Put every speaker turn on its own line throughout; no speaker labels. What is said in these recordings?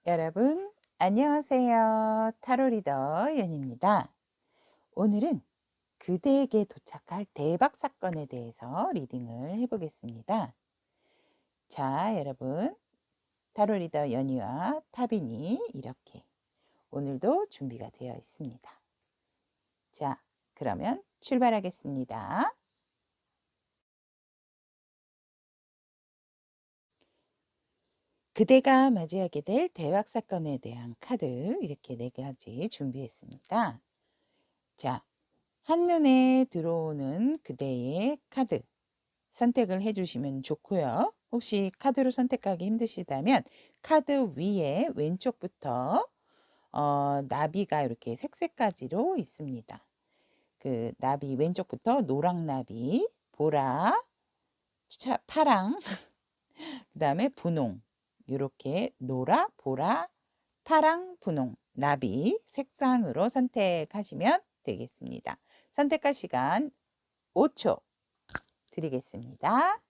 여러분, 안녕하세요. 타로 리더 연입니다. 오늘은 그대에게 도착할 대박 사건에 대해서 리딩을 해보겠습니다. 자, 여러분, 타로 리더 연이와 타빈이 이렇게 오늘도 준비가 되어 있습니다. 자, 그러면 출발하겠습니다. 그대가 맞이하게 될 대박 사건에 대한 카드 이렇게 4가지 준비했습니다. 자, 한눈에 들어오는 그대의 카드 선택을 해주시면 좋고요. 혹시 카드로 선택하기 힘드시다면 카드 위에 왼쪽부터 나비가 이렇게 색색까지로 있습니다. 그 나비 왼쪽부터 노랑나비, 보라, 파랑, 그 다음에 분홍 이렇게 노라, 보라, 파랑, 분홍, 나비 색상으로 선택하시면 되겠습니다. 선택할 시간 5초 드리겠습니다.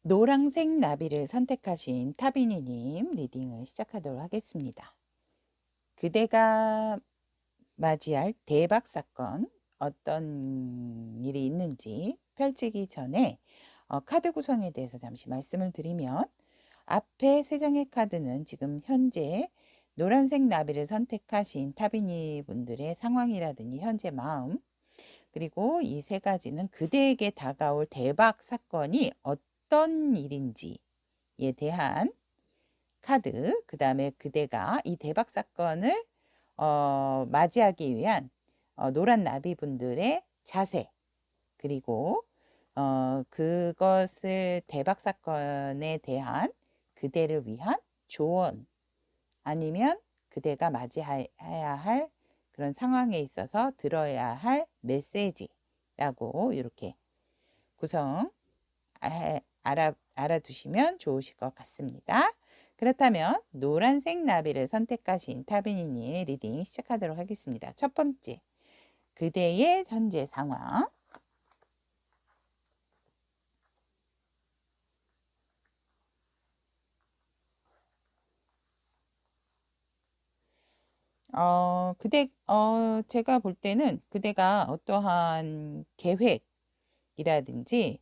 노란색 나비를 선택하신 타비니님 리딩을 시작하도록 하겠습니다. 그대가 맞이할 대박 사건 어떤 일이 있는지 펼치기 전에 카드 구성에 대해서 잠시 말씀을 드리면 앞에 3장의 카드는 지금 현재 노란색 나비를 선택하신 타비니 분들의 상황이라든지 현재 마음, 그리고 이 3가지는 그대에게 다가올 대박 사건이 어떤 일인지에 대한 카드, 그 다음에 그대가 이 대박 사건을 맞이하기 위한 노란 나비분들의 자세, 그리고 그것을 대박 사건에 대한 그대를 위한 조언, 아니면 그대가 맞이해야 할 그런 상황에 있어서 들어야 할 메시지라고 이렇게 구성 알아두시면 좋으실 것 같습니다. 그렇다면 노란색 나비를 선택하신 타비니님의 리딩 시작하도록 하겠습니다. 첫 번째, 그대의 현재 상황. 제가 볼 때는 그대가 어떠한 계획이라든지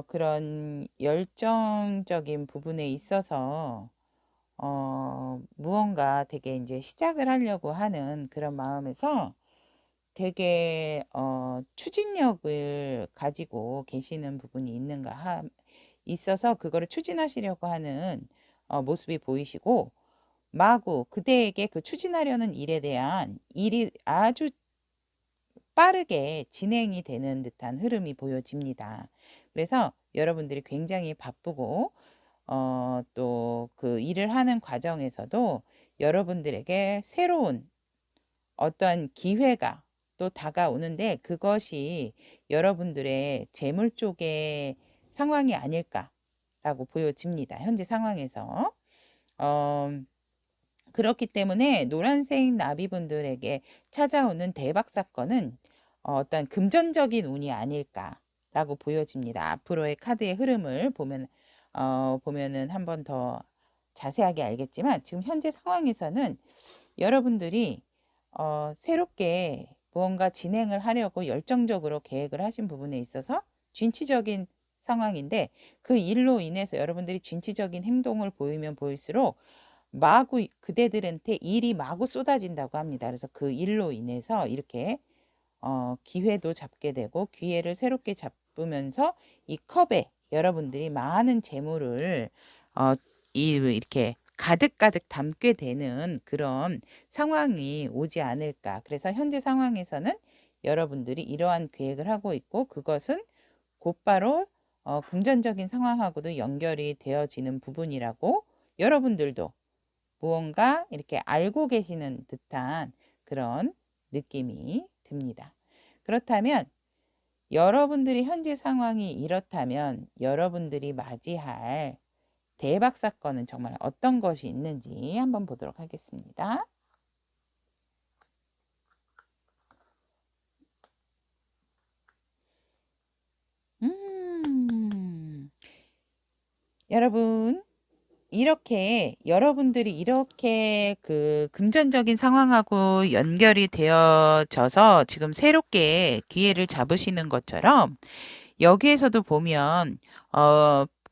그런 열정적인 부분에 있어서 무언가 되게 이제 시작을 하려고 하는 그런 마음에서 되게 추진력을 가지고 계시는 부분이 있어서 그거를 추진하시려고 하는 모습이 보이시고, 마구 그대에게 그 추진하려는 일에 대한 일이 아주 빠르게 진행이 되는 듯한 흐름이 보여집니다. 그래서 여러분들이 굉장히 바쁘고 또 그 일을 하는 과정에서도 여러분들에게 새로운 어떠한 기회가 또 다가오는데, 그것이 여러분들의 재물 쪽의 상황이 아닐까라고 보여집니다. 현재 상황에서. 어, 그렇기 때문에 노란색 나비분들에게 찾아오는 대박 사건은 어떤 금전적인 운이 아닐까라고 보여집니다. 앞으로의 카드의 흐름을 보면은 한 번 더 자세하게 알겠지만, 지금 현재 상황에서는 여러분들이 새롭게 무언가 진행을 하려고 열정적으로 계획을 하신 부분에 있어서 진취적인 상황인데, 그 일로 인해서 여러분들이 진취적인 행동을 보이면 보일수록 마구 그대들한테 일이 마구 쏟아진다고 합니다. 그래서 그 일로 인해서 이렇게 기회도 잡게 되고, 기회를 새롭게 잡으면서 이 컵에 여러분들이 많은 재물을 이렇게 가득가득 담게 되는 그런 상황이 오지 않을까. 그래서 현재 상황에서는 여러분들이 이러한 계획을 하고 있고, 그것은 곧바로 금전적인 상황하고도 연결이 되어지는 부분이라고 여러분들도 무언가 이렇게 알고 계시는 듯한 그런 느낌이 듭니다. 그렇다면 여러분들이 현재 상황이 이렇다면 여러분들이 맞이할 대박 사건은 정말 어떤 것이 있는지 한번 보도록 하겠습니다. 여러분, 이렇게 여러분들이 이렇게 그 금전적인 상황하고 연결이 되어져서 지금 새롭게 기회를 잡으시는 것처럼 여기에서도 보면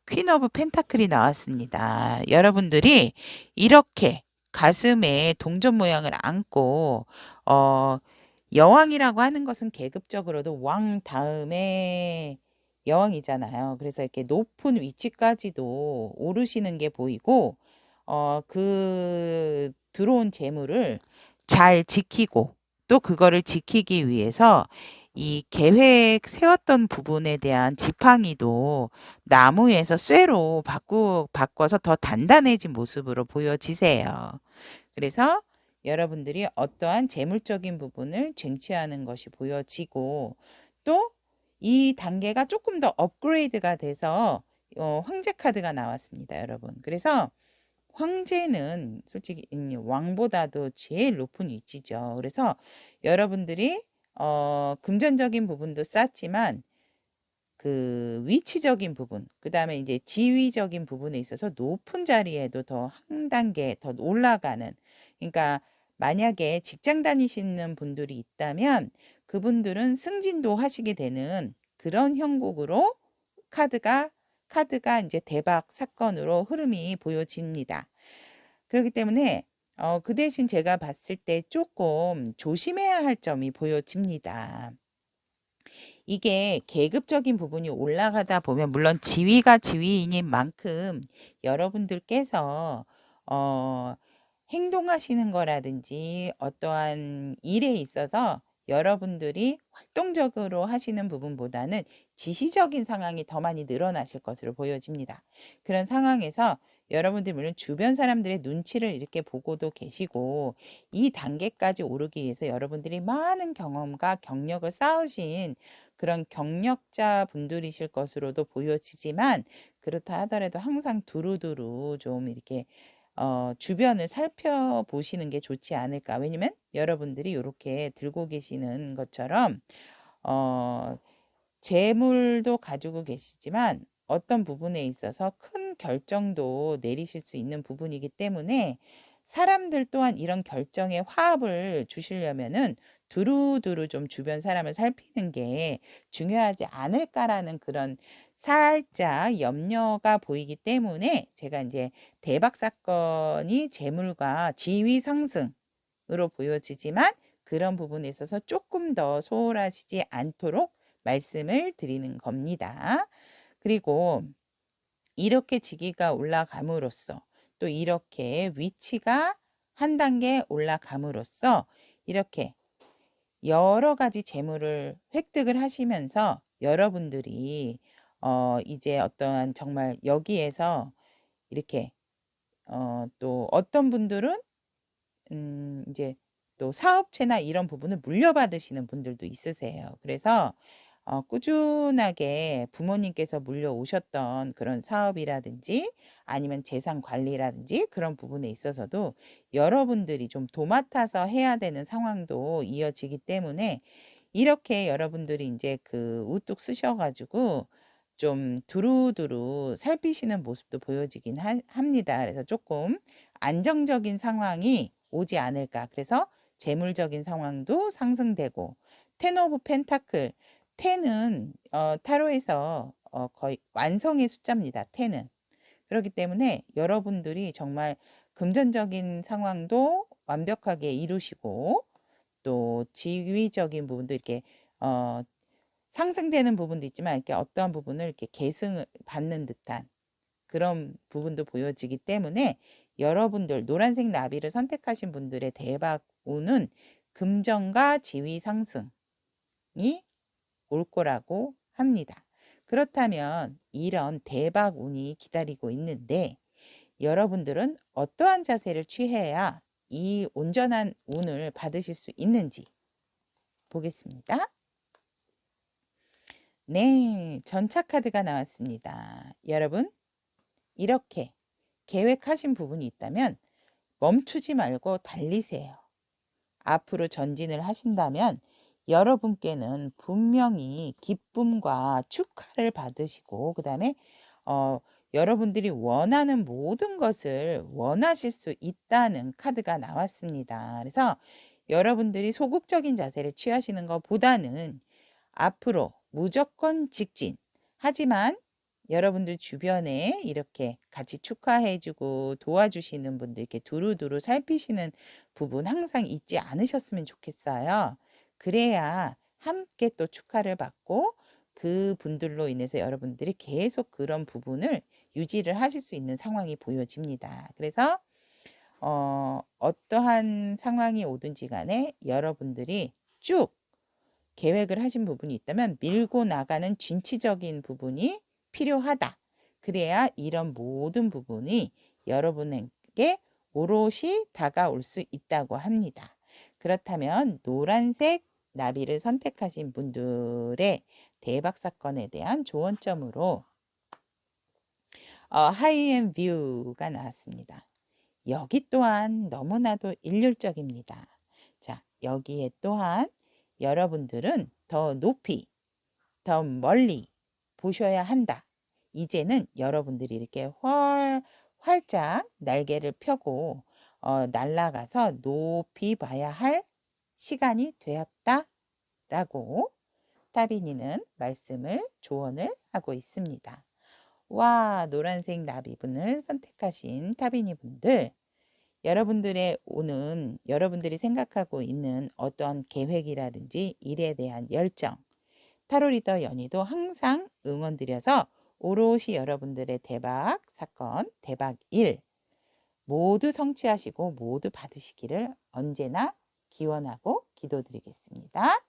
퀸 오브 펜타클이 나왔습니다. 여러분들이 이렇게 가슴에 동전 모양을 안고 여왕이라고 하는 것은 계급적으로도 왕 다음에 여왕이잖아요. 그래서 이렇게 높은 위치까지도 오르시는 게 보이고 그 들어온 재물을 잘 지키고 또 그거를 지키기 위해서 이 계획 세웠던 부분에 대한 지팡이도 나무에서 쇠로 바꿔서 더 단단해진 모습으로 보여지세요. 그래서 여러분들이 어떠한 재물적인 부분을 쟁취하는 것이 보여지고 또 이 단계가 조금 더 업그레이드가 돼서 황제 카드가 나왔습니다, 여러분. 그래서 황제는 솔직히 왕보다도 제일 높은 위치죠. 그래서 여러분들이 금전적인 부분도 쌓지만 그 위치적인 부분, 그 다음에 이제 지위적인 부분에 있어서 높은 자리에도 더 한 단계 더 올라가는, 그러니까 만약에 직장 다니시는 분들이 있다면 그분들은 승진도 하시게 되는 그런 형국으로 카드가 이제 대박 사건으로 흐름이 보여집니다. 그렇기 때문에 그 대신 제가 봤을 때 조금 조심해야 할 점이 보여집니다. 이게 계급적인 부분이 올라가다 보면 물론 지위가 지위인 만큼 여러분들께서 행동하시는 거라든지 어떠한 일에 있어서 여러분들이 활동적으로 하시는 부분보다는 지시적인 상황이 더 많이 늘어나실 것으로 보여집니다. 그런 상황에서 여러분들 물론 주변 사람들의 눈치를 이렇게 보고도 계시고 이 단계까지 오르기 위해서 여러분들이 많은 경험과 경력을 쌓으신 그런 경력자 분들이실 것으로도 보여지지만 그렇다 하더라도 항상 두루두루 좀 이렇게 주변을 살펴보시는 게 좋지 않을까. 왜냐면 여러분들이 이렇게 들고 계시는 것처럼 재물도 가지고 계시지만 어떤 부분에 있어서 큰 결정도 내리실 수 있는 부분이기 때문에 사람들 또한 이런 결정에 화합을 주시려면은 두루두루 좀 주변 사람을 살피는 게 중요하지 않을까라는 그런 살짝 염려가 보이기 때문에 제가 이제 대박 사건이 재물과 지위 상승으로 보여지지만 그런 부분에 있어서 조금 더 소홀하시지 않도록 말씀을 드리는 겁니다. 그리고 이렇게 직위가 올라감으로써 또 이렇게 위치가 한 단계 올라감으로써 이렇게 여러 가지 재물을 획득을 하시면서 여러분들이 이제 어떠한 정말 여기에서 이렇게 또 어떤 분들은 이제 또 사업체나 이런 부분을 물려받으시는 분들도 있으세요. 그래서 꾸준하게 부모님께서 물려오셨던 그런 사업이라든지 아니면 재산 관리라든지 그런 부분에 있어서도 여러분들이 좀 도맡아서 해야 되는 상황도 이어지기 때문에 이렇게 여러분들이 이제 그 우뚝 쓰셔가지고 좀 두루두루 살피시는 모습도 보여지긴 합니다. 그래서 조금 안정적인 상황이 오지 않을까. 그래서 재물적인 상황도 상승되고 텐 오브 펜타클, 텐은 타로에서 거의 완성의 숫자입니다. 텐은. 그렇기 때문에 여러분들이 정말 금전적인 상황도 완벽하게 이루시고 또 지위적인 부분도 이렇게 상승되는 부분도 있지만 이렇게 어떠한 부분을 이렇게 계승을 받는 듯한 그런 부분도 보여지기 때문에 여러분들 노란색 나비를 선택하신 분들의 대박 운은 금전과 지위 상승이 올 거라고 합니다. 그렇다면 이런 대박 운이 기다리고 있는데 여러분들은 어떠한 자세를 취해야 이 온전한 운을 받으실 수 있는지 보겠습니다. 네, 전차 카드가 나왔습니다. 여러분, 이렇게 계획하신 부분이 있다면 멈추지 말고 달리세요. 앞으로 전진을 하신다면 여러분께는 분명히 기쁨과 축하를 받으시고 그 다음에 여러분들이 원하는 모든 것을 원하실 수 있다는 카드가 나왔습니다. 그래서 여러분들이 소극적인 자세를 취하시는 것보다는 앞으로 무조건 직진. 하지만 여러분들 주변에 이렇게 같이 축하해 주고 도와주시는 분들 이렇게 두루두루 살피시는 부분 항상 잊지 않으셨으면 좋겠어요. 그래야 함께 또 축하를 받고 그분들로 인해서 여러분들이 계속 그런 부분을 유지를 하실 수 있는 상황이 보여집니다. 그래서 어떠한 상황이 오든지 간에 여러분들이 쭉 계획을 하신 부분이 있다면 밀고 나가는 진취적인 부분이 필요하다. 그래야 이런 모든 부분이 여러분에게 오롯이 다가올 수 있다고 합니다. 그렇다면 노란색 나비를 선택하신 분들의 대박 사건에 대한 조언점으로 하이앤뷰가 나왔습니다. 여기 또한 너무나도 일률적입니다. 자, 여기에 또한 여러분들은 더 높이, 더 멀리 보셔야 한다. 이제는 여러분들이 이렇게 활짝 날개를 펴고 날아가서 높이 봐야 할 시간이 되었다. 라고 타비니는 말씀을 조언을 하고 있습니다. 와, 노란색 나비분을 선택하신 타비니 분들, 여러분들의 오는 여러분들이 생각하고 있는 어떤 계획이라든지 일에 대한 열정, 타로 리더 연희도 항상 응원드려서 오롯이 여러분들의 대박 사건, 대박 일 모두 성취하시고 모두 받으시기를 언제나 기원하고 기도드리겠습니다.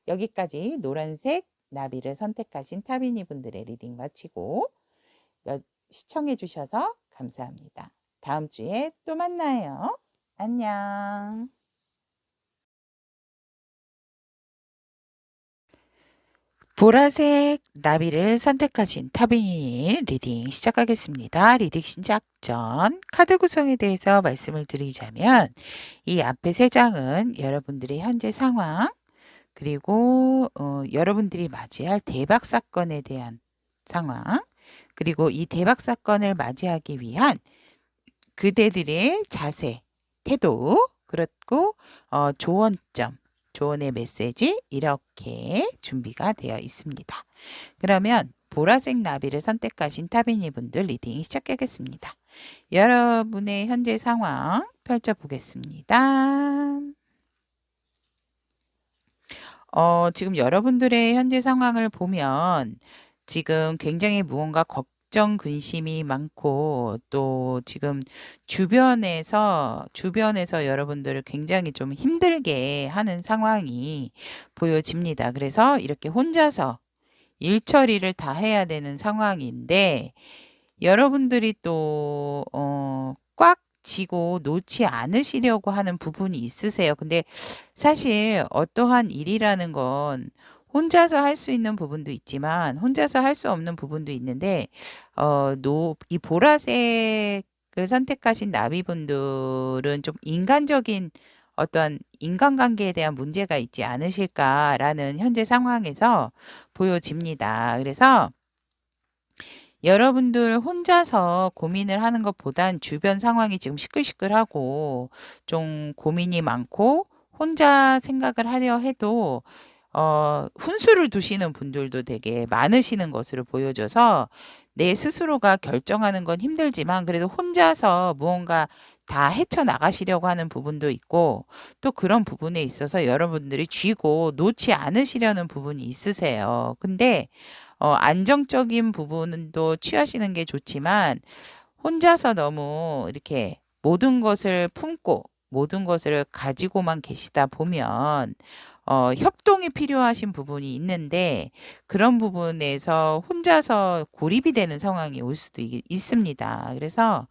여기까지 노란색 나비를 선택하신 타비니 분들의 리딩 마치고 시청해 주셔서 감사합니다. 다음 주에 또 만나요. 안녕. 보라색 나비를 선택하신 타비니 리딩 시작하겠습니다. 리딩 시작 전 카드 구성에 대해서 말씀을 드리자면 이 앞에 세 장은 여러분들의 현재 상황 그리고 여러분들이 맞이할 대박 사건에 대한 상황 그리고 이 대박 사건을 맞이하기 위한 그대들의 자세, 태도 그렇고 조언점 조언의 메시지 이렇게 준비가 되어 있습니다. 그러면 보라색 나비를 선택하신 타비니 분들 리딩 시작하겠습니다. 여러분의 현재 상황 펼쳐보겠습니다. 지금 여러분들의 현재 상황을 보면 지금 굉장히 무언가 걱정, 근심이 많고 또 지금 주변에서 여러분들을 굉장히 좀 힘들게 하는 상황이 보여집니다. 그래서 이렇게 혼자서 일 처리를 다 해야 되는 상황인데 여러분들이 또 꽉 쥐고 놓지 않으시려고 하는 부분이 있으세요. 근데 사실 어떠한 일이라는 건 혼자서 할 수 있는 부분도 있지만 혼자서 할 수 없는 부분도 있는데 이 보라색을 선택하신 나비분들은 좀 인간적인 어떤 인간관계에 대한 문제가 있지 않으실까라는 현재 상황에서 보여집니다. 그래서 여러분들 혼자서 고민을 하는 것보단 주변 상황이 지금 시끌시끌하고 좀 고민이 많고 혼자 생각을 하려 해도 훈수를 두시는 분들도 되게 많으시는 것으로 보여져서 내 스스로가 결정하는 건 힘들지만 그래도 혼자서 무언가 다 헤쳐나가시려고 하는 부분도 있고 또 그런 부분에 있어서 여러분들이 쥐고 놓지 않으시려는 부분이 있으세요. 근데 안정적인 부분도 취하시는 게 좋지만 혼자서 너무 이렇게 모든 것을 품고 모든 것을 가지고만 계시다 보면 협동이 필요하신 부분이 있는데 그런 부분에서 혼자서 고립이 되는 상황이 올 수도 있습니다. 그래서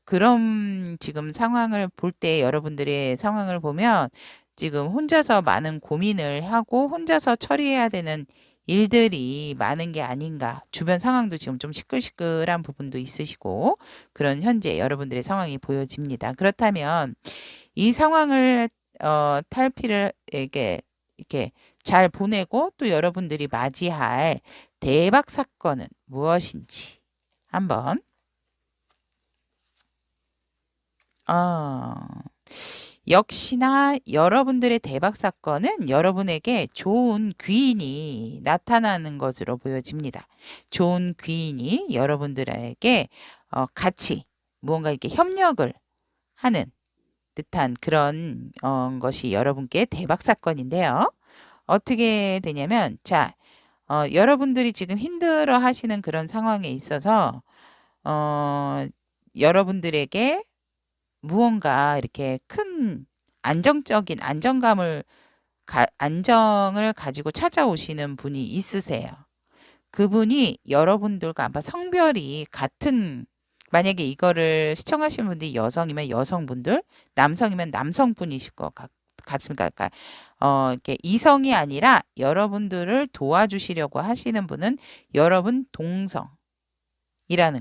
그런 지금 상황을 볼 때 여러분들의 상황을 보면 지금 혼자서 많은 고민을 하고 혼자서 처리해야 되는 일들이 많은 게 아닌가. 주변 상황도 지금 좀 시끌시끌한 부분도 있으시고 그런 현재 여러분들의 상황이 보여집니다. 그렇다면 이 상황을 탈피를 이렇게 잘 보내고 또 여러분들이 맞이할 대박 사건은 무엇인지 한번 어 역시나 여러분들의 대박 사건은 여러분에게 좋은 귀인이 나타나는 것으로 보여집니다. 좋은 귀인이 여러분들에게 같이 무언가 이렇게 협력을 하는 듯한 그런 것이 여러분께 대박 사건인데요. 어떻게 되냐면 자 여러분들이 지금 힘들어 하시는 그런 상황에 있어서 여러분들에게 무언가 이렇게 큰 안정적인 안정을 가지고 찾아오시는 분이 있으세요. 그분이 여러분들과 아마 성별이 같은 만약에 이거를 시청하시는 분들이 여성이면 여성분들, 남성이면 남성분이실 것 같습니다. 그러니까 이렇게 이성이 아니라 여러분들을 도와주시려고 하시는 분은 여러분 동성이라는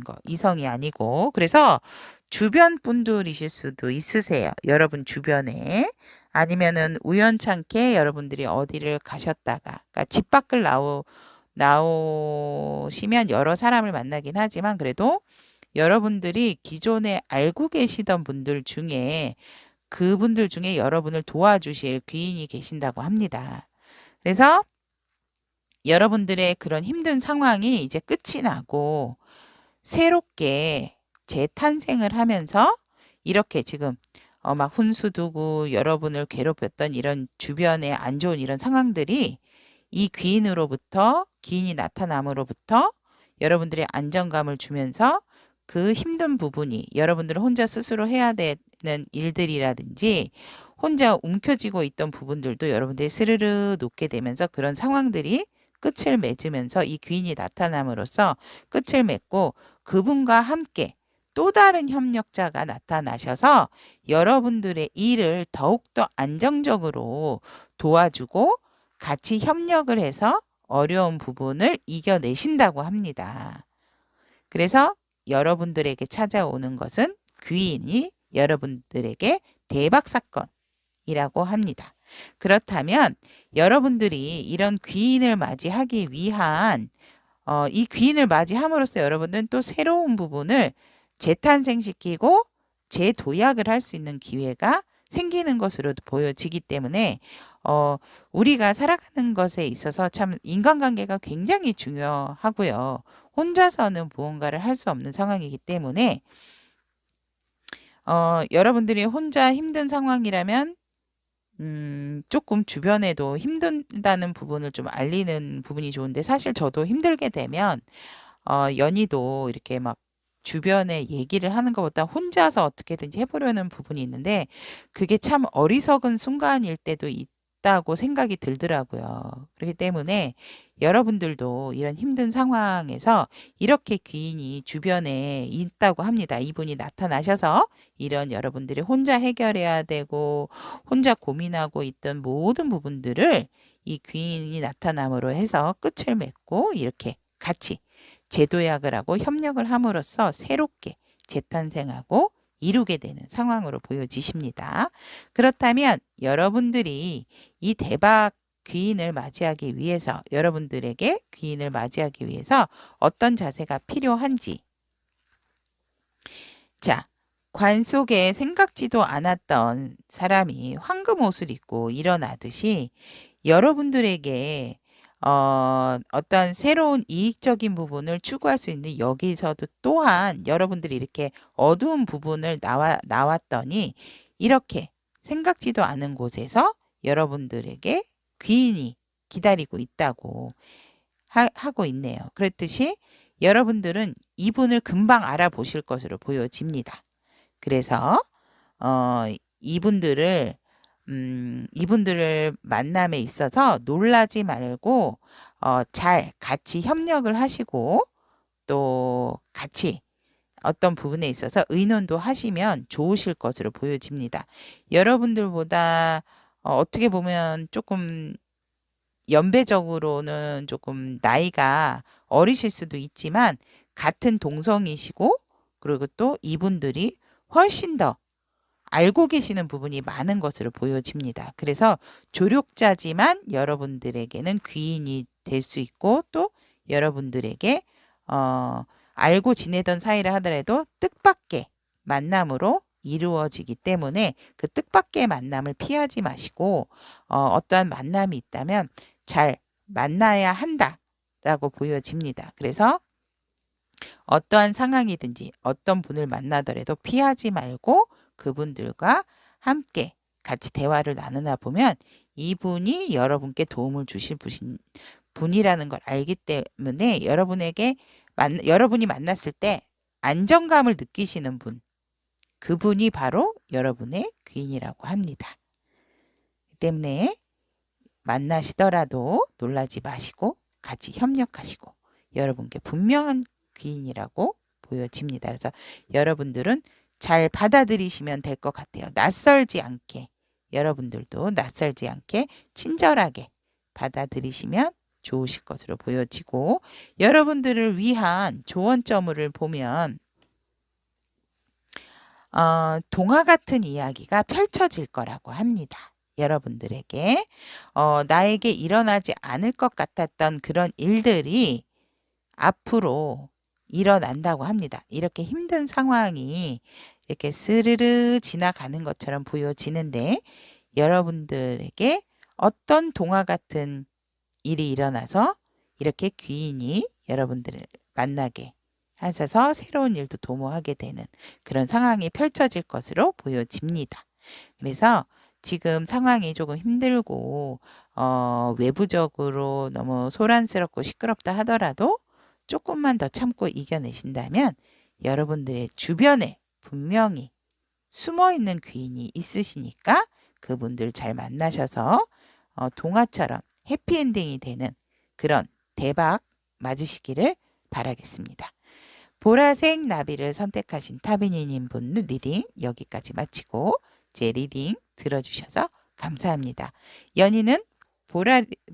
거. 이성이 아니고. 그래서 주변 분들이실 수도 있으세요. 여러분 주변에. 아니면은 우연찮게 여러분들이 어디를 가셨다가 그러니까 집 밖을 나오시면 여러 사람을 만나긴 하지만 그래도 여러분들이 기존에 알고 계시던 분들 중에 그분들 중에 여러분을 도와주실 귀인이 계신다고 합니다. 그래서 여러분들의 그런 힘든 상황이 이제 끝이 나고 새롭게 재탄생을 하면서 이렇게 지금 막 훈수 두고 여러분을 괴롭혔던 이런 주변에 안 좋은 이런 상황들이 이 귀인이 나타남으로부터 여러분들의 안정감을 주면서 그 힘든 부분이 여러분들은 혼자 스스로 해야 되는 일들이라든지 혼자 움켜쥐고 있던 부분들도 여러분들이 스르르 놓게 되면서 그런 상황들이 끝을 맺으면서 이 귀인이 나타남으로써 끝을 맺고 그분과 함께 또 다른 협력자가 나타나셔서 여러분들의 일을 더욱더 안정적으로 도와주고 같이 협력을 해서 어려운 부분을 이겨내신다고 합니다. 그래서 여러분들에게 찾아오는 것은 귀인이 여러분들에게 대박 사건이라고 합니다. 그렇다면 여러분들이 이런 귀인을 맞이하기 위한 이 귀인을 맞이함으로써 여러분들은 또 새로운 부분을 재탄생시키고 재도약을 할 수 있는 기회가 생기는 것으로 보여지기 때문에 우리가 살아가는 것에 있어서 참 인간관계가 굉장히 중요하고요. 혼자서는 무언가를 할 수 없는 상황이기 때문에 여러분들이 혼자 힘든 상황이라면 조금 주변에도 힘든다는 부분을 좀 알리는 부분이 좋은데 사실 저도 힘들게 되면 연희도 이렇게 막 주변에 얘기를 하는 것보다 혼자서 어떻게든지 해보려는 부분이 있는데 그게 참 어리석은 순간일 때도 있다고 생각이 들더라고요. 그렇기 때문에 여러분들도 이런 힘든 상황에서 이렇게 귀인이 주변에 있다고 합니다. 이분이 나타나셔서 이런 여러분들이 혼자 해결해야 되고 혼자 고민하고 있던 모든 부분들을 이 귀인이 나타남으로 해서 끝을 맺고 이렇게 같이 재도약을 하고 협력을 함으로써 새롭게 재탄생하고 이루게 되는 상황으로 보여지십니다. 그렇다면 여러분들이 이 대박 귀인을 맞이하기 위해서 여러분들에게 귀인을 맞이하기 위해서 어떤 자세가 필요한지 자, 관 속에 생각지도 않았던 사람이 황금 옷을 입고 일어나듯이 여러분들에게 어떤 새로운 이익적인 부분을 추구할 수 있는 여기서도 또한 여러분들이 이렇게 어두운 부분을 나왔더니 이렇게 생각지도 않은 곳에서 여러분들에게 귀인이 기다리고 있다고 하고 있네요. 그랬듯이 여러분들은 이분을 금방 알아보실 것으로 보여집니다. 그래서 이분들을 만남에 있어서 놀라지 말고 잘 같이 협력을 하시고 또 같이 어떤 부분에 있어서 의논도 하시면 좋으실 것으로 보여집니다. 여러분들보다 어떻게 보면 조금 연배적으로는 조금 나이가 어리실 수도 있지만 같은 동성이시고 그리고 또 이분들이 훨씬 더 알고 계시는 부분이 많은 것으로 보여집니다. 그래서 조력자지만 여러분들에게는 귀인이 될 수 있고 또 여러분들에게 알고 지내던 사이라 하더라도 뜻밖의 만남으로 이루어지기 때문에 그 뜻밖의 만남을 피하지 마시고 어떠한 만남이 있다면 잘 만나야 한다라고 보여집니다. 그래서 어떠한 상황이든지 어떤 분을 만나더라도 피하지 말고 그분들과 함께 같이 대화를 나누다 보면 이분이 여러분께 도움을 주실 분이라는 걸 알기 때문에 여러분이 만났을 때 안정감을 느끼시는 분, 그분이 바로 여러분의 귀인이라고 합니다. 때문에 만나시더라도 놀라지 마시고 같이 협력하시고 여러분께 분명한 귀인이라고 보여집니다. 그래서 여러분들은 잘 받아들이시면 될 것 같아요. 낯설지 않게, 여러분들도 낯설지 않게 친절하게 받아들이시면 좋으실 것으로 보여지고, 여러분들을 위한 조언점을 보면 동화 같은 이야기가 펼쳐질 거라고 합니다. 여러분들에게 나에게 일어나지 않을 것 같았던 그런 일들이 앞으로 일어난다고 합니다. 이렇게 힘든 상황이 이렇게 스르르 지나가는 것처럼 보여지는데 여러분들에게 어떤 동화 같은 일이 일어나서 이렇게 귀인이 여러분들을 만나게 하셔서 새로운 일도 도모하게 되는 그런 상황이 펼쳐질 것으로 보여집니다. 그래서 지금 상황이 조금 힘들고 외부적으로 너무 소란스럽고 시끄럽다 하더라도 조금만 더 참고 이겨내신다면 여러분들의 주변에 분명히 숨어있는 귀인이 있으시니까 그분들 잘 만나셔서 동화처럼 해피엔딩이 되는 그런 대박 맞으시기를 바라겠습니다. 보라색 나비를 선택하신 타비니님 분 리딩 여기까지 마치고 제 리딩 들어주셔서 감사합니다. 연희는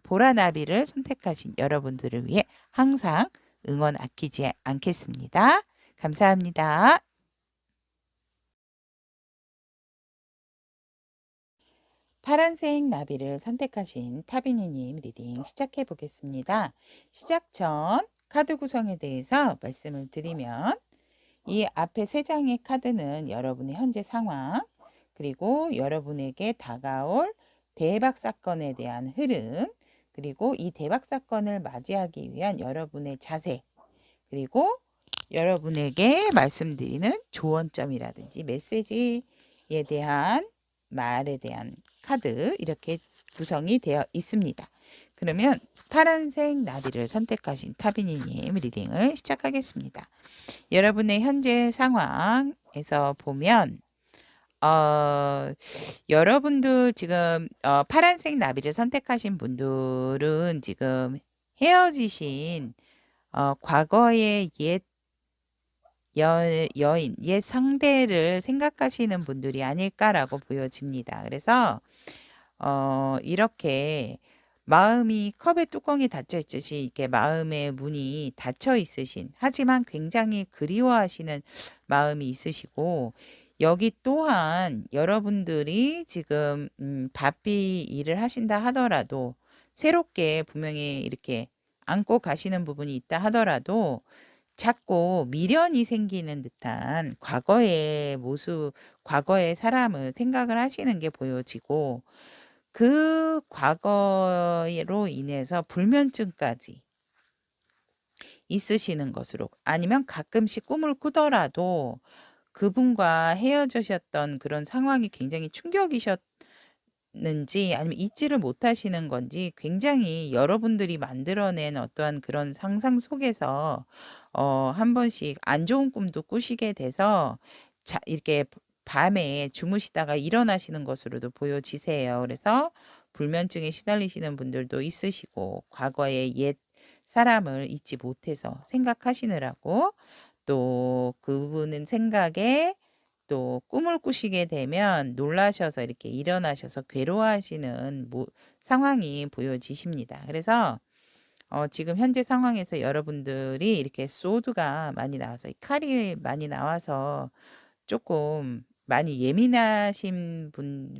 보라나비를 선택하신 여러분들을 위해 항상 응원 아끼지 않겠습니다. 감사합니다. 파란색 나비를 선택하신 타비니님 리딩 시작해 보겠습니다. 시작 전 카드 구성에 대해서 말씀을 드리면 이 앞에 3장의 카드는 여러분의 현재 상황, 그리고 여러분에게 다가올 대박 사건에 대한 흐름, 그리고 이 대박 사건을 맞이하기 위한 여러분의 자세, 그리고 여러분에게 말씀드리는 조언점이라든지 메시지에 대한 말에 대한 카드 이렇게 구성이 되어 있습니다. 그러면 파란색 나비를 선택하신 타비니님 리딩을 시작하겠습니다. 여러분의 현재 상황에서 보면 여러분들 지금 파란색 나비를 선택하신 분들은 지금 헤어지신 과거의 옛 여인, 옛 상대를 생각하시는 분들이 아닐까라고 보여집니다. 그래서 이렇게 마음이 컵의 뚜껑이 닫혀 있듯이 이렇게 마음의 문이 닫혀 있으신, 하지만 굉장히 그리워하시는 마음이 있으시고, 여기 또한 여러분들이 지금 바삐 일을 하신다 하더라도 새롭게 분명히 이렇게 안고 가시는 부분이 있다 하더라도 자꾸 미련이 생기는 듯한 과거의 모습, 과거의 사람을 생각을 하시는 게 보여지고, 그 과거로 인해서 불면증까지 있으시는 것으로, 아니면 가끔씩 꿈을 꾸더라도 그분과 헤어지셨던 그런 상황이 굉장히 충격이셨는지 아니면 잊지를 못하시는 건지 굉장히 여러분들이 만들어낸 어떠한 그런 상상 속에서 한 번씩 안 좋은 꿈도 꾸시게 돼서 이렇게 밤에 주무시다가 일어나시는 것으로도 보여지세요. 그래서 불면증에 시달리시는 분들도 있으시고 과거의 옛 사람을 잊지 못해서 생각하시느라고 또 그분은 생각에 또 꿈을 꾸시게 되면 놀라셔서 이렇게 일어나셔서 괴로워하시는 상황이 보여지십니다. 그래서 지금 현재 상황에서 여러분들이 이렇게 소드가 많이 나와서 칼이 많이 나와서 조금 많이 예민하신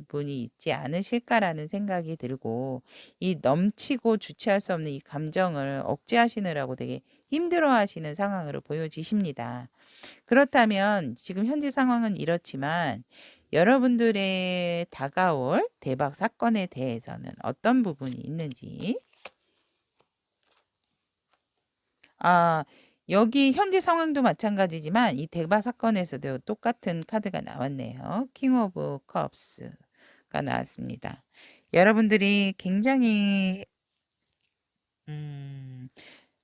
분이 있지 않으실까라는 생각이 들고, 이 넘치고 주체할 수 없는 이 감정을 억제하시느라고 되게 힘들어하시는 상황으로 보여지십니다. 그렇다면 지금 현재 상황은 이렇지만 여러분들의 다가올 대박 사건에 대해서는 어떤 부분이 있는지. 아, 여기 현재 상황도 마찬가지지만 이 대박 사건에서도 똑같은 카드가 나왔네요. 킹 오브 컵스가 나왔습니다. 여러분들이 굉장히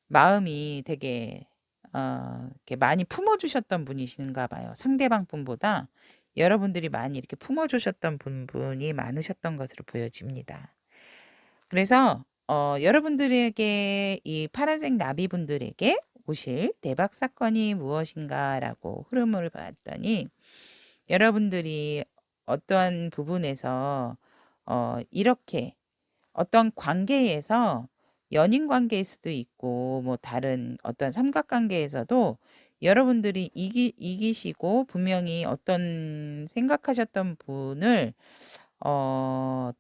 마음이 되게 이렇게 많이 품어주셨던 분이신가 봐요. 상대방 분보다 여러분들이 많이 이렇게 품어주셨던 분이 많으셨던 것으로 보여집니다. 그래서 여러분들에게 이 파란색 나비분들에게 오실 대박 사건이 무엇인가라고 흐름을 봤더니, 여러분들이 어떠한 부분에서 이렇게 어떤 관계에서 연인 관계일 수도 있고 뭐 다른 어떤 삼각관계에서도 여러분들이 이기시고 분명히 어떤 생각하셨던 분을 어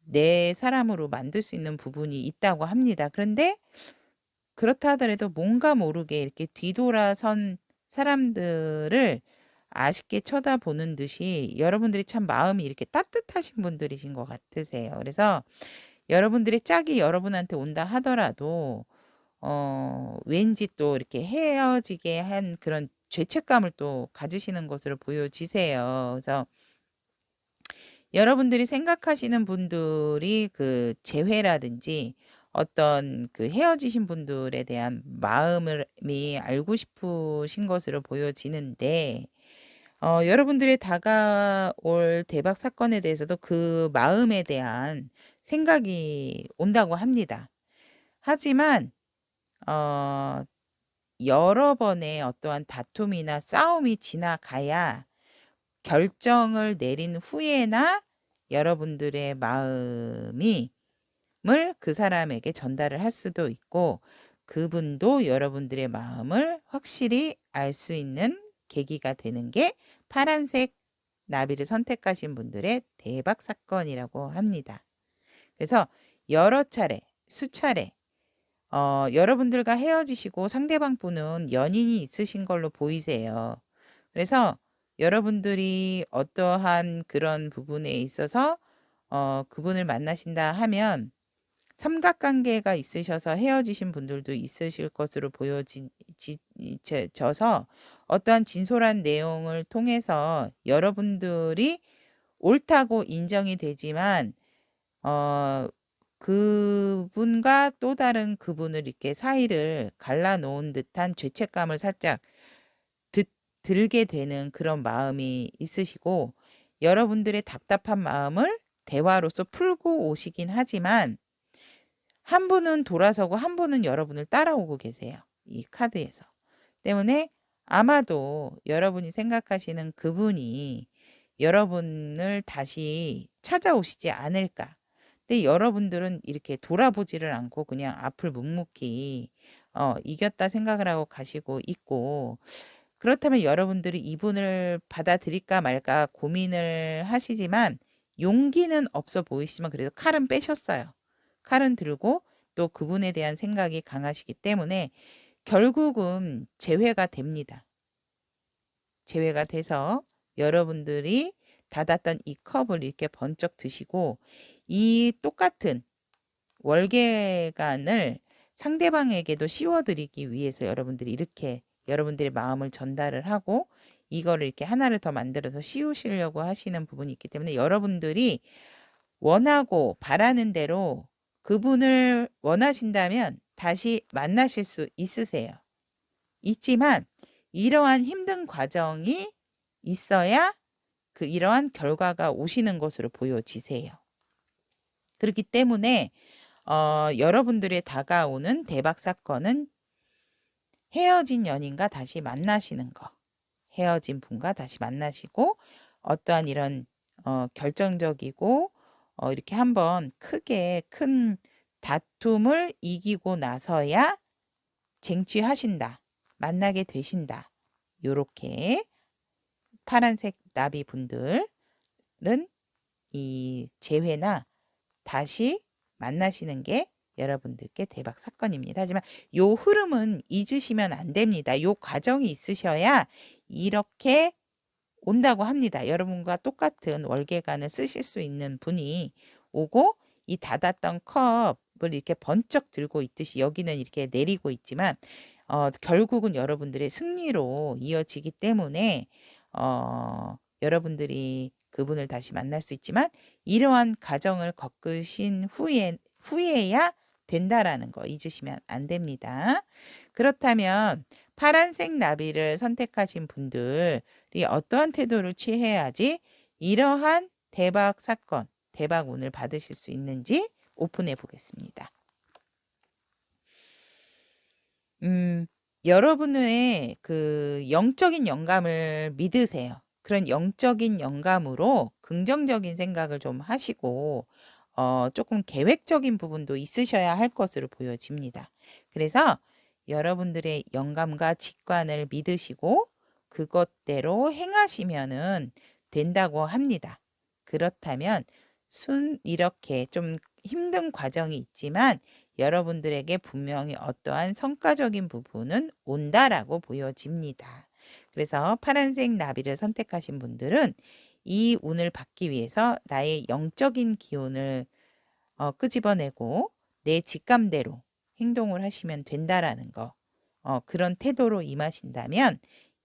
내 사람으로 만들 수 있는 부분이 있다고 합니다. 그런데 그렇다 하더라도 뭔가 모르게 이렇게 뒤돌아선 사람들을 아쉽게 쳐다보는 듯이 여러분들이 참 마음이 이렇게 따뜻하신 분들이신 것 같으세요. 그래서 여러분들의 짝이 여러분한테 온다 하더라도 왠지 또 이렇게 헤어지게 한 그런 죄책감을 또 가지시는 것으로 보여지세요. 그래서 여러분들이 생각하시는 분들이 그 재회라든지 어떤 그 헤어지신 분들에 대한 마음을 알고 싶으신 것으로 보여지는데, 여러분들의 다가올 대박 사건에 대해서도 그 마음에 대한 생각이 온다고 합니다. 하지만 어 여러 번의 어떠한 다툼이나 싸움이 지나가야 결정을 내린 후에나 여러분들의 마음이 을 그 사람에게 전달을 할 수도 있고, 그분도 여러분들의 마음을 확실히 알 수 있는 계기가 되는 게 파란색 나비를 선택하신 분들의 대박 사건이라고 합니다. 그래서 여러 차례, 수차례 여러분들과 헤어지시고 상대방 분은 연인이 있으신 걸로 보이세요. 그래서 여러분들이 어떠한 그런 부분에 있어서 그분을 만나신다 하면 삼각관계가 있으셔서 헤어지신 분들도 있으실 것으로 보여져서 어떠한 진솔한 내용을 통해서 여러분들이 옳다고 인정이 되지만 그분과 또 다른 그분을 이렇게 사이를 갈라놓은 듯한 죄책감을 살짝 들게 되는 그런 마음이 있으시고, 여러분들의 답답한 마음을 대화로서 풀고 오시긴 하지만 한 분은 돌아서고 한 분은 여러분을 따라오고 계세요. 이 카드에서. 때문에 아마도 여러분이 생각하시는 그분이 여러분을 다시 찾아오시지 않을까. 근데 여러분들은 이렇게 돌아보지를 않고 그냥 앞을 묵묵히 이겼다 생각을 하고 가시고 있고, 그렇다면 여러분들이 이분을 받아들일까 말까 고민을 하시지만 용기는 없어 보이시면 그래도 칼은 빼셨어요. 칼은 들고 또 그분에 대한 생각이 강하시기 때문에 결국은 재회가 됩니다. 재회가 돼서 여러분들이 닫았던 이 컵을 이렇게 번쩍 드시고, 이 똑같은 월계관을 상대방에게도 씌워드리기 위해서 여러분들이 이렇게 여러분들의 마음을 전달을 하고 이거를 이렇게 하나를 더 만들어서 씌우시려고 하시는 부분이 있기 때문에 여러분들이 원하고 바라는 대로 그분을 원하신다면 다시 만나실 수 있으세요. 있지만 이러한 힘든 과정이 있어야 이러한 결과가 오시는 것으로 보여지세요. 그렇기 때문에 여러분들의 다가오는 대박 사건은 헤어진 연인과 다시 만나시는 거. 헤어진 분과 다시 만나시고 어떠한 이런 결정적이고 이렇게 한번 크게 큰 다툼을 이기고 나서야 쟁취하신다. 만나게 되신다. 요렇게 파란색 나비 분들은 이 재회나 다시 만나시는 게 여러분들께 대박 사건입니다. 하지만 요 흐름은 잊으시면 안 됩니다. 요 과정이 있으셔야 이렇게 온다고 합니다. 여러분과 똑같은 월계관을 쓰실 수 있는 분이 오고 이 닫았던 컵을 이렇게 번쩍 들고 있듯이 여기는 이렇게 내리고 있지만 결국은 여러분들의 승리로 이어지기 때문에 여러분들이 그분을 다시 만날 수 있지만 이러한 과정을 겪으신 후에야 된다라는 거 잊으시면 안 됩니다. 그렇다면 파란색 나비를 선택하신 분들이 어떠한 태도를 취해야지 이러한 대박 사건, 대박 운을 받으실 수 있는지 오픈해 보겠습니다. 여러분의 그 영적인 영감을 믿으세요. 그런 영적인 영감으로 긍정적인 생각을 좀 하시고 조금 계획적인 부분도 있으셔야 할 것으로 보여집니다. 그래서 여러분들의 영감과 직관을 믿으시고 그것대로 행하시면은 된다고 합니다. 그렇다면 이렇게 좀 힘든 과정이 있지만 여러분들에게 분명히 어떠한 성과적인 부분은 온다라고 보여집니다. 그래서 파란색 나비를 선택하신 분들은 이 운을 받기 위해서 나의 영적인 기운을 끄집어내고 내 직감대로 행동을 하시면 된다라는 거. 그런 태도로 임하신다면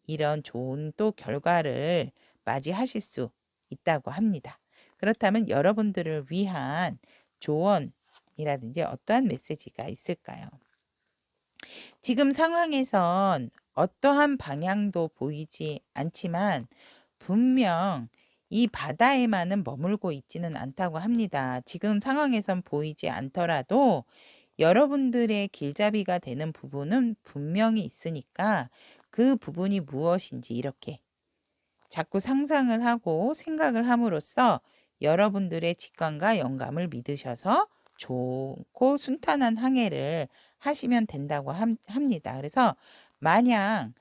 이런 좋은 또 결과를 맞이하실 수 있다고 합니다. 그렇다면 여러분들을 위한 조언이라든지 어떠한 메시지가 있을까요? 지금 상황에선 어떠한 방향도 보이지 않지만 분명 이 바다에만은 머물고 있지는 않다고 합니다. 지금 상황에선 보이지 않더라도 여러분들의 길잡이가 되는 부분은 분명히 있으니까 그 부분이 무엇인지 이렇게 자꾸 상상을 하고 생각을 함으로써 여러분들의 직관과 영감을 믿으셔서 좋고 순탄한 항해를 하시면 된다고 합니다. 그래서 마냥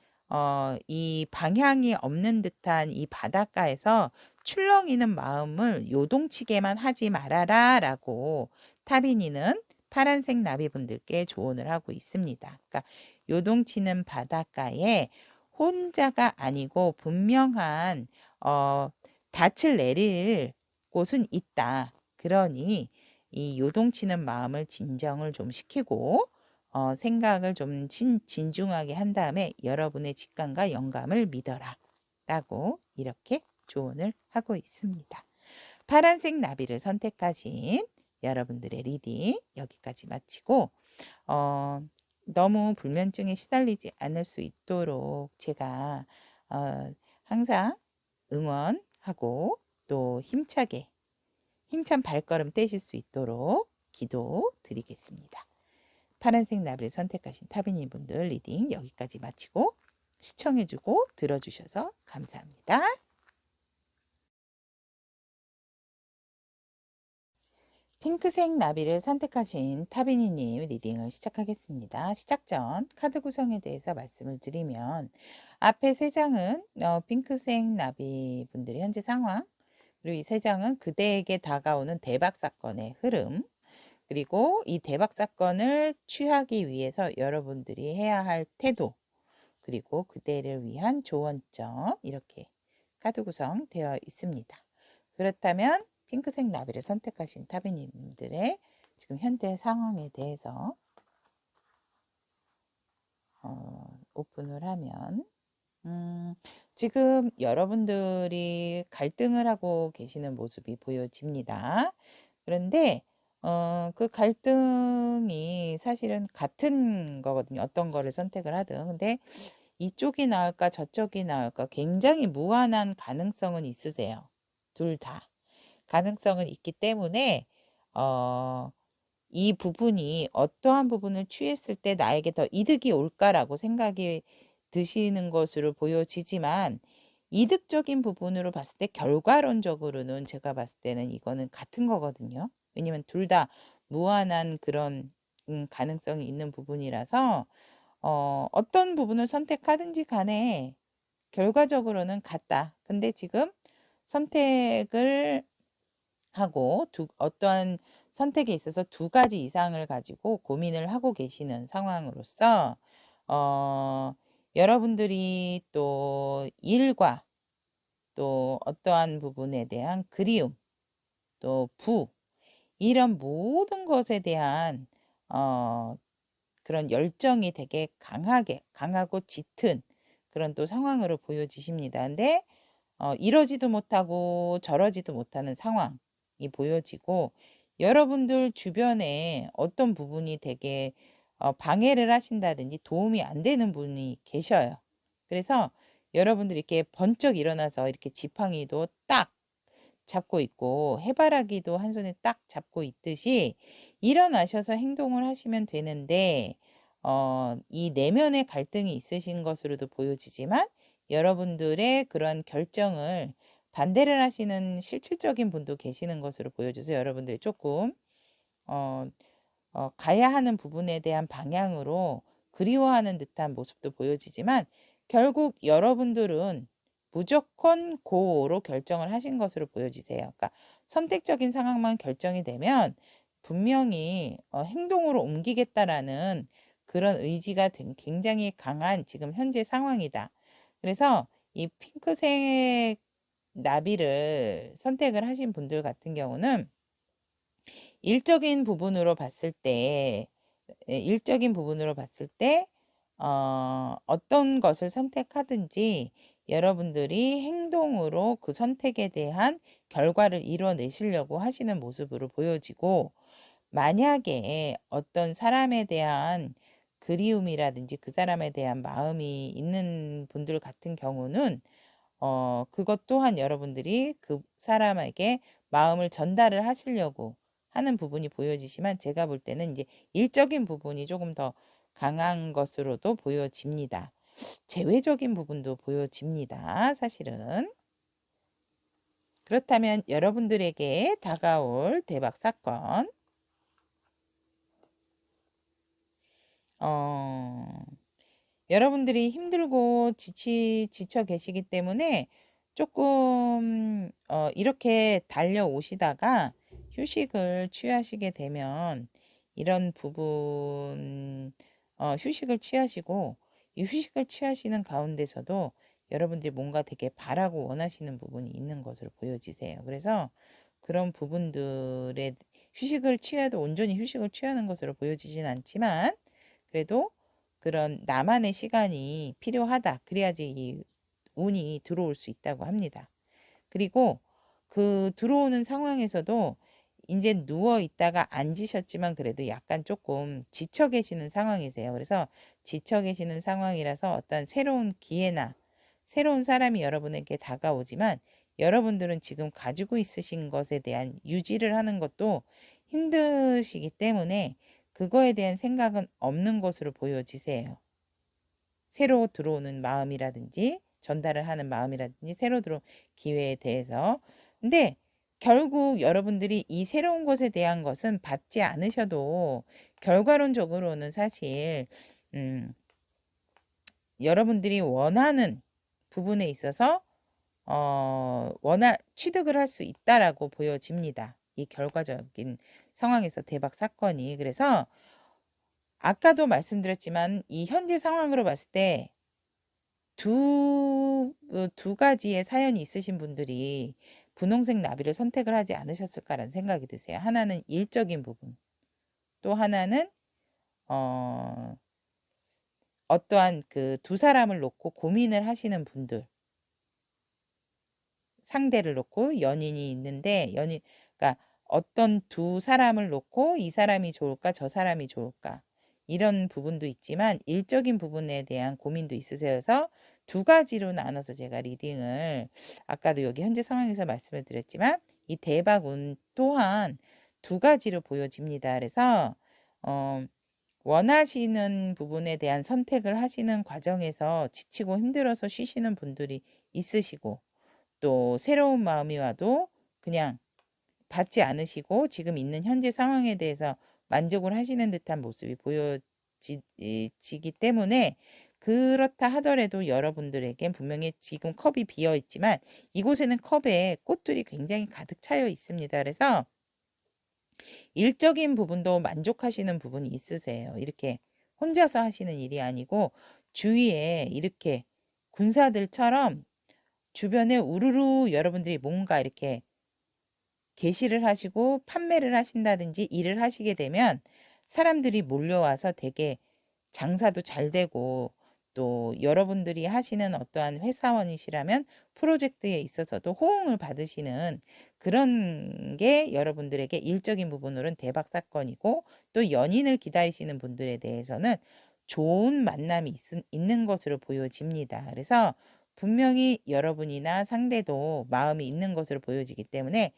이 방향이 없는 듯한 이 바닷가에서 출렁이는 마음을 요동치게만 하지 말아라 라고 타비니는 파란색 나비분들께 조언을 하고 있습니다. 그러니까 요동치는 바닷가에 혼자가 아니고 분명한 닻을 내릴 곳은 있다. 그러니 이 요동치는 마음을 진정을 좀 시키고 생각을 좀 진중하게 한 다음에 여러분의 직감과 영감을 믿어라. 라고 이렇게 조언을 하고 있습니다. 파란색 나비를 선택하신 여러분들의 리딩 여기까지 마치고 너무 불면증에 시달리지 않을 수 있도록 제가 항상 응원하고 또 힘찬 발걸음 떼실 수 있도록 기도 드리겠습니다. 파란색 나비를 선택하신 타비님 분들 리딩 여기까지 마치고 시청해주고 들어주셔서 감사합니다. 핑크색 나비를 선택하신 타비니님 리딩을 시작하겠습니다. 시작 전 카드 구성에 대해서 말씀을 드리면 앞에 3장은 핑크색 나비 분들의 현재 상황, 그리고 이 3장은 그대에게 다가오는 대박 사건의 흐름, 그리고 이 대박 사건을 취하기 위해서 여러분들이 해야 할 태도, 그리고 그대를 위한 조언점 이렇게 카드 구성되어 있습니다. 그렇다면 핑크색 나비를 선택하신 타비님들의 지금 현재 상황에 대해서 오픈을 하면 지금 여러분들이 갈등을 하고 계시는 모습이 보여집니다. 그런데 그 갈등이 사실은 같은 거거든요. 어떤 거를 선택을 하든. 근데 이쪽이 나을까 저쪽이 나을까 굉장히 무한한 가능성은 있으세요. 둘 다. 가능성은 있기 때문에 이 부분이 어떠한 부분을 취했을 때 나에게 더 이득이 올까라고 생각이 드시는 것으로 보여지지만 이득적인 부분으로 봤을 때 결과론적으로는 제가 봤을 때는 이거는 같은 거거든요. 왜냐면 둘 다 무한한 그런 가능성이 있는 부분이라서 어떤 부분을 선택하든지 간에 결과적으로는 같다. 근데 지금 선택을 하고 어떠한 선택에 있어서 두 가지 이상을 가지고 고민을 하고 계시는 상황으로서 어 여러분들이 또 일과 또 어떠한 부분에 대한 그리움, 또 이런 모든 것에 대한 어 그런 열정이 되게 강하고 짙은 그런 또 상황으로 보여지십니다. 근데 이러지도 못하고 저러지도 못하는 상황이 보여지고, 여러분들 주변에 어떤 부분이 되게 방해를 하신다든지 도움이 안 되는 분이 계셔요. 그래서 여러분들이 이렇게 번쩍 일어나서 이렇게 지팡이도 딱 잡고 있고 해바라기도 한 손에 딱 잡고 있듯이 일어나셔서 행동을 하시면 되는데, 이 내면의 갈등이 있으신 것으로도 보여지지만 여러분들의 그런 결정을 반대를 하시는 실질적인 분도 계시는 것으로 보여져서 여러분들이 조금 어 가야 하는 부분에 대한 방향으로 그리워하는 듯한 모습도 보여지지만, 결국 여러분들은 무조건 고로 결정을 하신 것으로 보여지세요. 그러니까 선택적인 상황만 결정이 되면 분명히 행동으로 옮기겠다라는 그런 의지가 굉장히 강한 지금 현재 상황이다. 그래서 이 핑크색 나비를 선택을 하신 분들 같은 경우는 일적인 부분으로 봤을 때 일적인 부분으로 봤을 때 어떤 것을 선택하든지 여러분들이 행동으로 그 선택에 대한 결과를 이뤄내시려고 하시는 모습으로 보여지고, 만약에 어떤 사람에 대한 그리움이라든지 그 사람에 대한 마음이 있는 분들 같은 경우는 그것 또한 여러분들이 그 사람에게 마음을 전달을 하시려고 하는 부분이 보여지지만, 제가 볼 때는 이제 일적인 부분이 조금 더 강한 것으로도 보여집니다. 재외적인 부분도 보여집니다, 사실은. 그렇다면 여러분들에게 다가올 대박 사건, 어 여러분들이 힘들고 지쳐 계시기 때문에 조금 이렇게 달려오시다가 휴식을 취하시게 되면 이런 부분, 휴식을 취하시고, 이 휴식을 취하시는 가운데서도 여러분들이 뭔가 되게 바라고 원하시는 부분이 있는 것으로 보여지세요. 그래서 그런 부분들에 휴식을 취해도 온전히 휴식을 취하는 것으로 보여지진 않지만, 그래도 그런 나만의 시간이 필요하다. 그래야지 이 운이 들어올 수 있다고 합니다. 그리고 그 들어오는 상황에서도 인제 누워 있다가 앉으셨지만 그래도 약간 조금 지쳐 계시는 상황이세요. 그래서 지쳐 계시는 상황이라서 어떤 새로운 기회나 새로운 사람이 여러분에게 다가오지만, 여러분들은 지금 가지고 있으신 것에 대한 유지를 하는 것도 힘드시기 때문에 그거에 대한 생각은 없는 것으로 보여지세요. 새로 들어오는 마음이라든지 전달을 하는 마음이라든지 새로 들어온 기회에 대해서. 근데 결국 여러분들이 이 새로운 것에 대한 것은 받지 않으셔도 결과론적으로는 사실 음 여러분들이 원하는 부분에 있어서 원하 취득을 할 수 있다라고 보여집니다, 이 결과적인 상황에서 대박 사건이. 그래서 아까도 말씀드렸지만 이 현재 상황으로 봤을 때 두 가지의 사연이 있으신 분들이 분홍색 나비를 선택을 하지 않으셨을까라는 생각이 드세요. 하나는 일적인 부분, 또 하나는 어 어떠한 그 두 사람을 놓고 고민을 하시는 분들, 상대를 놓고 연인이 있는데 그러니까 어떤 두 사람을 놓고 '이 사람이 좋을까? 저 사람이 좋을까?' 이런 부분도 있지만 일적인 부분에 대한 고민도 있으셔서 두 가지로 나눠서 제가 리딩을 아까도 여기 현재 상황에서 말씀을 드렸지만 이 대박운 또한 두 가지로 보여집니다. 그래서 어 원하시는 부분에 대한 선택을 하시는 과정에서 지치고 힘들어서 쉬시는 분들이 있으시고, 또 새로운 마음이 와도 그냥 받지 않으시고 지금 있는 현재 상황에 대해서 만족을 하시는 듯한 모습이 지기 때문에 그렇다 하더라도 여러분들에겐 분명히 지금 컵이 비어 있지만 이곳에는 컵에 꽃들이 굉장히 가득 차여 있습니다. 그래서 일적인 부분도 만족하시는 부분이 있으세요. 이렇게 혼자서 하시는 일이 아니고 주위에 이렇게 군사들처럼 주변에 우르르 여러분들이 뭔가 이렇게 게시를 하시고 판매를 하신다든지 일을 하시게 되면 사람들이 몰려와서 되게 장사도 잘 되고, 또 여러분들이 하시는 어떠한 회사원이시라면 프로젝트에 있어서도 호응을 받으시는 그런 게 여러분들에게 일적인 부분으로는 대박 사건이고, 또 연인을 기다리시는 분들에 대해서는 좋은 만남이 있는 것으로 보여집니다. 그래서 분명히 여러분이나 상대도 마음이 있는 것으로 보여지기 때문에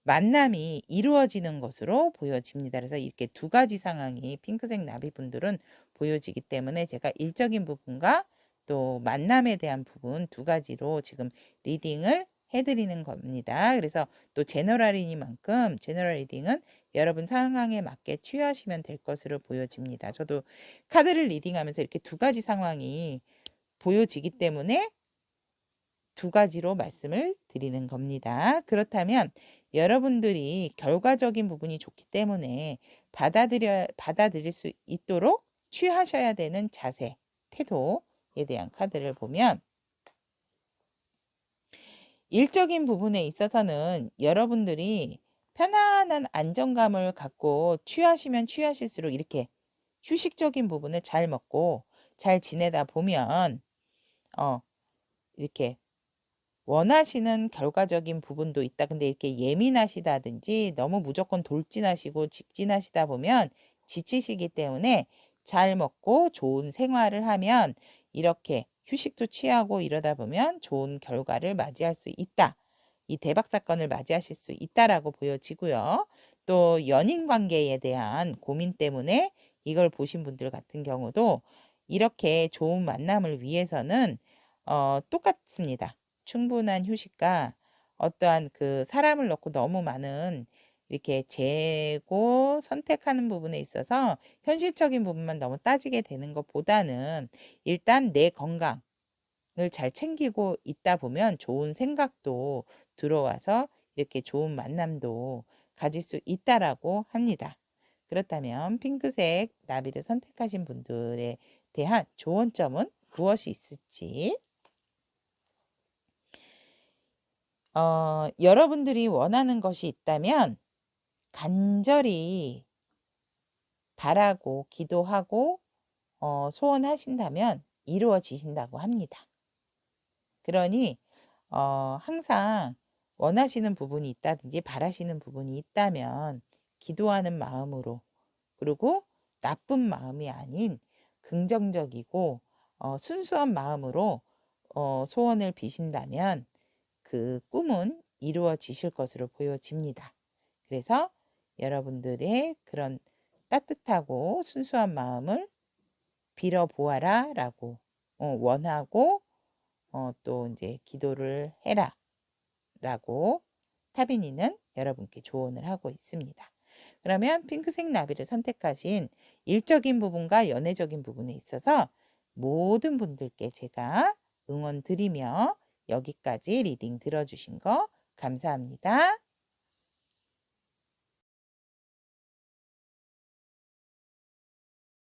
만남이 이루어지는 것으로 보여집니다. 그래서 이렇게 두 가지 상황이 핑크색 나비분들은 보여지기 때문에 제가 일적인 부분과 또 만남에 대한 부분 두 가지로 지금 리딩을 해드리는 겁니다. 그래서 또 제너럴이니만큼 제너럴 리딩은 여러분 상황에 맞게 취하시면 될 것으로 보여집니다. 저도 카드를 리딩하면서 이렇게 두 가지 상황이 보여지기 때문에 두 가지로 말씀을 드리는 겁니다. 그렇다면 여러분들이 결과적인 부분이 좋기 때문에 받아들일 수 있도록 취하셔야 되는 자세, 태도에 대한 카드를 보면, 일적인 부분에 있어서는 여러분들이 편안한 안정감을 갖고 취하시면 취하실수록 이렇게 휴식적인 부분을 잘 먹고 잘 지내다 보면 이렇게 원하시는 결과적인 부분도 있다. 근데 이렇게 예민하시다든지 너무 무조건 돌진하시고 직진하시다 보면 지치시기 때문에 잘 먹고 좋은 생활을 하면 이렇게 휴식도 취하고 이러다 보면 좋은 결과를 맞이할 수 있다. 이 대박 사건을 맞이하실 수 있다라고 보여지고요. 또 연인 관계에 대한 고민 때문에 이걸 보신 분들 같은 경우도 이렇게 좋은 만남을 위해서는 똑같습니다. 충분한 휴식과 어떠한 그 사람을 놓고 너무 많은 이렇게 재고 선택하는 부분에 있어서 현실적인 부분만 너무 따지게 되는 것보다는 일단 내 건강을 잘 챙기고 있다 보면 좋은 생각도 들어와서 이렇게 좋은 만남도 가질 수 있다라고 합니다. 그렇다면 핑크색 나비를 선택하신 분들에 대한 조언점은 무엇이 있을지, 여러분들이 원하는 것이 있다면 간절히 바라고 기도하고 소원하신다면 이루어지신다고 합니다. 그러니 항상 원하시는 부분이 있다든지 바라시는 부분이 있다면 기도하는 마음으로, 그리고 나쁜 마음이 아닌 긍정적이고 순수한 마음으로 소원을 비신다면 그 꿈은 이루어지실 것으로 보여집니다. 그래서 여러분들의 그런 따뜻하고 순수한 마음을 빌어보아라 라고 원하고 또 이제 기도를 해라 라고 타비니는 여러분께 조언을 하고 있습니다. 그러면 핑크색 나비를 선택하신 일적인 부분과 연애적인 부분에 있어서 모든 분들께 제가 응원 드리며 여기까지 리딩 들어주신 거 감사합니다.